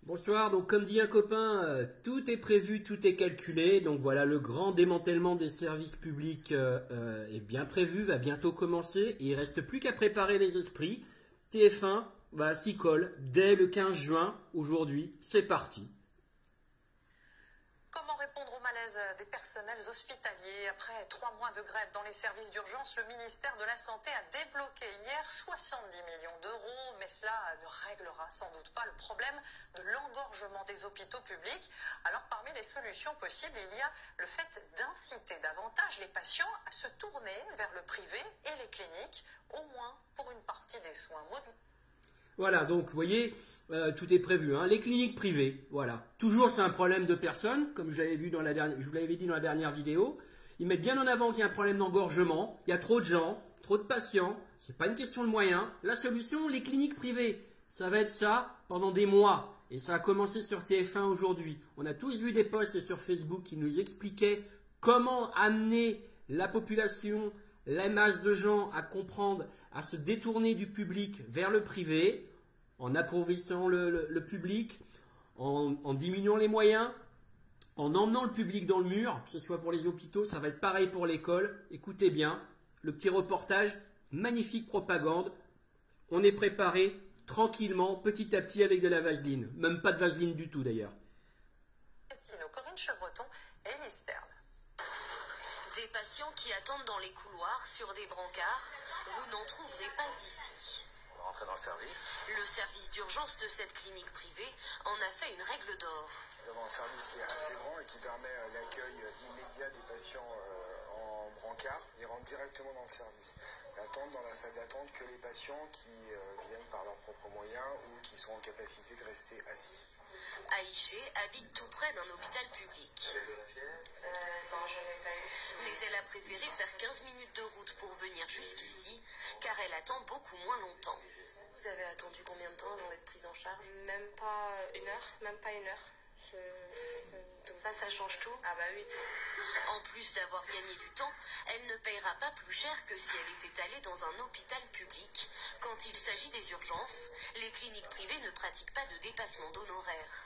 Bonsoir, donc comme dit un copain, tout est prévu, tout est calculé. Donc voilà, le grand démantèlement des services publics est bien prévu, va bientôt commencer. Et il ne reste plus qu'à préparer les esprits. TF1 s'y colle dès le 15 juin, aujourd'hui, c'est parti. Comment répondre au malaise des personnels hospitaliers? Après 3 mois de grève dans les services d'urgence, le ministère de la Santé a débloqué hier 70 millions d'euros, mais cela ne réglera sans doute pas le problème de l'engorgement des hôpitaux publics. Alors parmi les solutions possibles, il y a le fait d'inciter davantage les patients à se tourner vers le privé et les cliniques, au moins pour une partie des soins. Voilà, donc vous voyez, tout est prévu. Hein. Les cliniques privées, voilà. Toujours c'est un problème de personnes, comme je vous l'avais dit dans la dernière vidéo. Ils mettent bien en avant qu'il y a un problème d'engorgement, il y a trop de gens, trop de patients, c'est pas une question de moyens. La solution, les cliniques privées, ça va être ça pendant des mois. Et ça a commencé sur TF1 aujourd'hui. On a tous vu des posts sur Facebook qui nous expliquaient comment amener la population, la masse de gens à comprendre, à se détourner du public vers le privé, en appauvrissant le public, en diminuant les moyens, en emmenant le public dans le mur, que ce soit pour les hôpitaux, ça va être pareil pour l'école. Écoutez bien, le petit reportage, magnifique propagande. On est préparé tranquillement, petit à petit avec de la vaseline. Même pas de vaseline du tout d'ailleurs. Corinne Chevreton et Mystère. Des patients qui attendent dans les couloirs sur des brancards, vous n'en trouverez pas ici. On va rentrer dans le service. Le service d'urgence de cette clinique privée en a fait une règle d'or. Nous avons un service qui est assez grand et qui permet l'accueil immédiat des patients en brancard. Ils rentrent directement dans le service. Ils attendent dans la salle d'attente que les patients qui viennent par leurs propres moyens ou qui sont en capacité de rester assis. Aïché habite tout près d'un hôpital public. Non, je ne l'ai pas eu. Mais elle a préféré faire 15 minutes de route pour venir jusqu'ici, car elle attend beaucoup moins longtemps. Vous avez attendu combien de temps avant d'être prise en charge? Même pas une heure, même pas une heure. Donc ça change tout. Ah bah oui. En plus d'avoir gagné du temps, elle ne payera pas plus cher que si elle était allée dans un hôpital public. Quand il s'agit des urgences, les cliniques privées ne pratiquent pas de dépassement d'honoraires.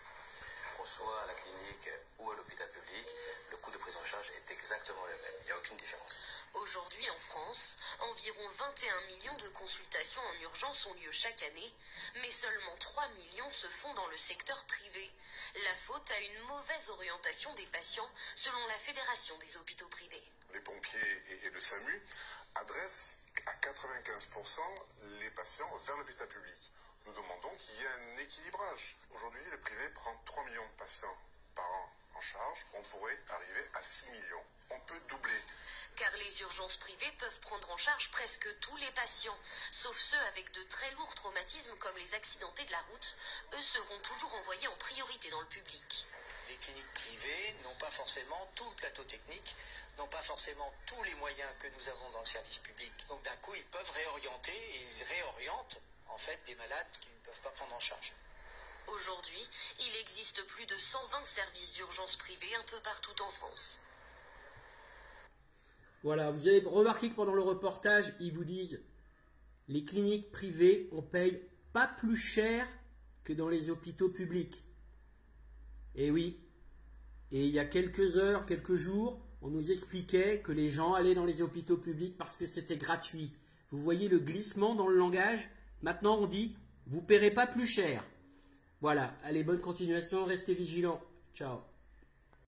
Qu'on soit à la clinique ou à l'hôpital public, le coût de prise en charge est exactement le même. Il n'y a aucune différence. Aujourd'hui en France, environ 21 millions de consultations en urgence ont lieu chaque année, mais seulement 3 millions se font dans le secteur privé. La faute à une mauvaise orientation des patients selon la Fédération des hôpitaux privés. Les pompiers et le SAMU adressent à 95% les patients vers l'hôpital public. Nous demandons qu'il y ait un équilibrage. Aujourd'hui, le privé prend 3 millions de patients par an en charge. On pourrait arriver à 6 millions. On peut doubler. Car les urgences privées peuvent prendre en charge presque tous les patients, sauf ceux avec de très lourds traumatismes comme les accidentés de la route. Eux seront toujours envoyés en priorité dans le public. Les cliniques privées n'ont pas forcément tout le plateau technique, n'ont pas forcément tous les moyens que nous avons dans le service public. Donc d'un coup, ils peuvent réorienter et ils réorientent en fait des malades qui ne peuvent pas prendre en charge. Aujourd'hui, il existe plus de 120 services d'urgence privés un peu partout en France. Voilà, vous avez remarqué que pendant le reportage, ils vous disent les cliniques privées, on paye pas plus cher que dans les hôpitaux publics. Et oui, et il y a quelques heures, quelques jours, on nous expliquait que les gens allaient dans les hôpitaux publics parce que c'était gratuit. Vous voyez le glissement dans le langage? Maintenant, on dit, vous ne paierez pas plus cher. Voilà, allez, bonne continuation, restez vigilants. Ciao.